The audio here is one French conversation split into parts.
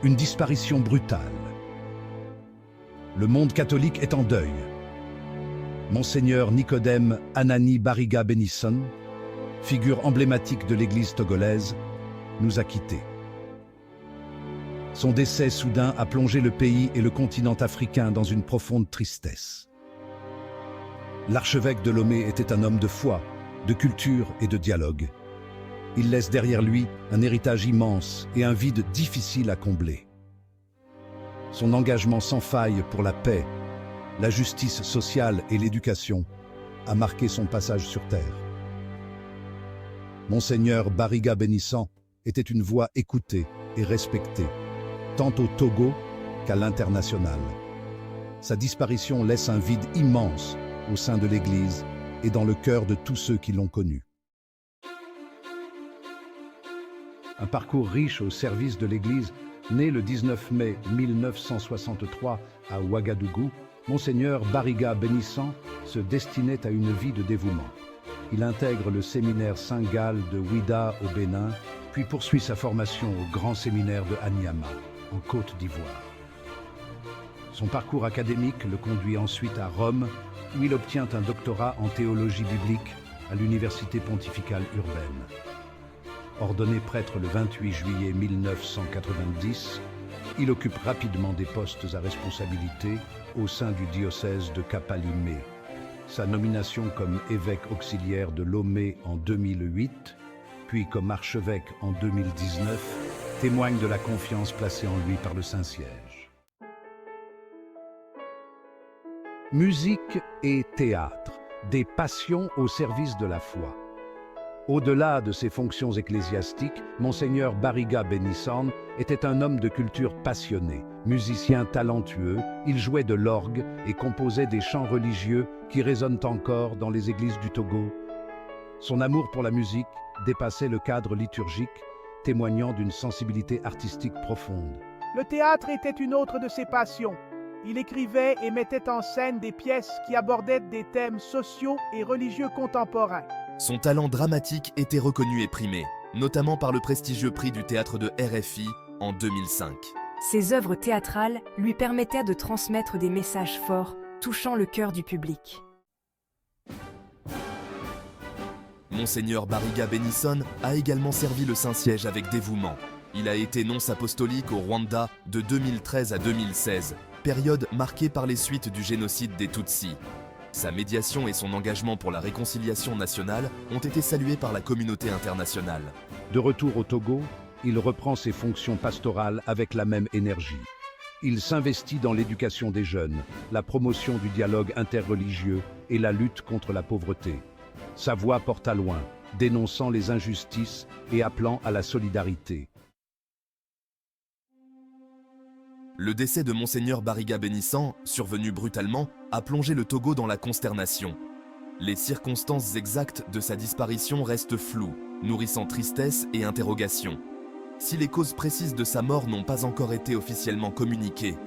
Une disparition brutale. Le monde catholique est en deuil. Monseigneur Nicodème Anani Bariga Benison, figure emblématique de l'Église togolaise, nous a quittés. Son décès soudain a plongé le pays et le continent africain dans une profonde tristesse. L'archevêque de Lomé était un homme de foi, de culture et de dialogue. Il laisse derrière lui un héritage immense et un vide difficile à combler. Son engagement sans faille pour la paix, la justice sociale et l'éducation a marqué son passage sur terre. Monseigneur Bariga Benison était une voix écoutée et respectée, tant au Togo qu'à l'international. Sa disparition laisse un vide immense au sein de l'Église et dans le cœur de tous ceux qui l'ont connu. Un parcours riche au service de l'Église, né le 19 mai 1963 à Ouagadougou, Monseigneur Bariga Benison se destinait à une vie de dévouement. Il intègre le séminaire Saint-Gall de Ouidah au Bénin, puis poursuit sa formation au grand séminaire de Anyama, en Côte d'Ivoire. Son parcours académique le conduit ensuite à Rome, où il obtient un doctorat en théologie biblique à l'Université pontificale urbaine. Ordonné prêtre le 28 juillet 1990, il occupe rapidement des postes à responsabilité au sein du diocèse de Kapalimé. Sa nomination comme évêque auxiliaire de Lomé en 2008, puis comme archevêque en 2019, témoigne de la confiance placée en lui par le Saint-Siège. Musique et théâtre, des passions au service de la foi. Au-delà de ses fonctions ecclésiastiques, Monseigneur Bariga Benison était un homme de culture passionné. Musicien talentueux, il jouait de l'orgue et composait des chants religieux qui résonnent encore dans les églises du Togo. Son amour pour la musique dépassait le cadre liturgique, témoignant d'une sensibilité artistique profonde. Le théâtre était une autre de ses passions. Il écrivait et mettait en scène des pièces qui abordaient des thèmes sociaux et religieux contemporains. Son talent dramatique était reconnu et primé, notamment par le prestigieux prix du théâtre de RFI en 2005. Ses œuvres théâtrales lui permettaient de transmettre des messages forts, touchant le cœur du public. Monseigneur Bariga Benison a également servi le Saint-Siège avec dévouement. Il a été nonce apostolique au Rwanda de 2013 à 2016, période marquée par les suites du génocide des Tutsis. Sa médiation et son engagement pour la réconciliation nationale ont été salués par la communauté internationale. De retour au Togo, il reprend ses fonctions pastorales avec la même énergie. Il s'investit dans l'éducation des jeunes, la promotion du dialogue interreligieux et la lutte contre la pauvreté. Sa voix porta loin, dénonçant les injustices et appelant à la solidarité. Le décès de Monseigneur Bariga Benison, survenu brutalement, a plongé le Togo dans la consternation. Les circonstances exactes de sa disparition restent floues, nourrissant tristesse et interrogation. Si les causes précises de sa mort n'ont pas encore été officiellement communiquées,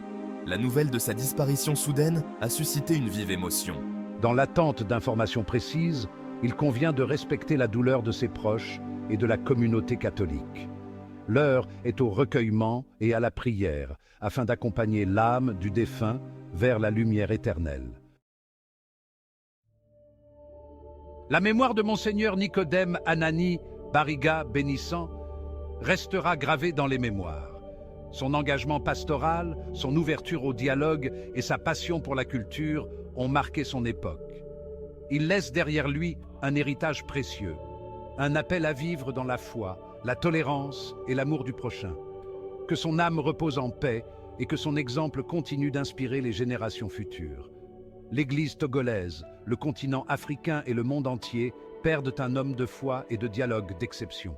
la nouvelle de sa disparition soudaine a suscité une vive émotion. Dans l'attente d'informations précises, il convient de respecter la douleur de ses proches et de la communauté catholique. L'heure est au recueillement et à la prière, afin d'accompagner l'âme du défunt vers la lumière éternelle. La mémoire de Monseigneur Nicodème Anani Bariga Benison restera gravée dans les mémoires. Son engagement pastoral, son ouverture au dialogue et sa passion pour la culture ont marqué son époque. Il laisse derrière lui un héritage précieux, un appel à vivre dans la foi, la tolérance et l'amour du prochain. Que son âme repose en paix et que son exemple continue d'inspirer les générations futures. L'Église togolaise, le continent africain et le monde entier perdent un homme de foi et de dialogue d'exception.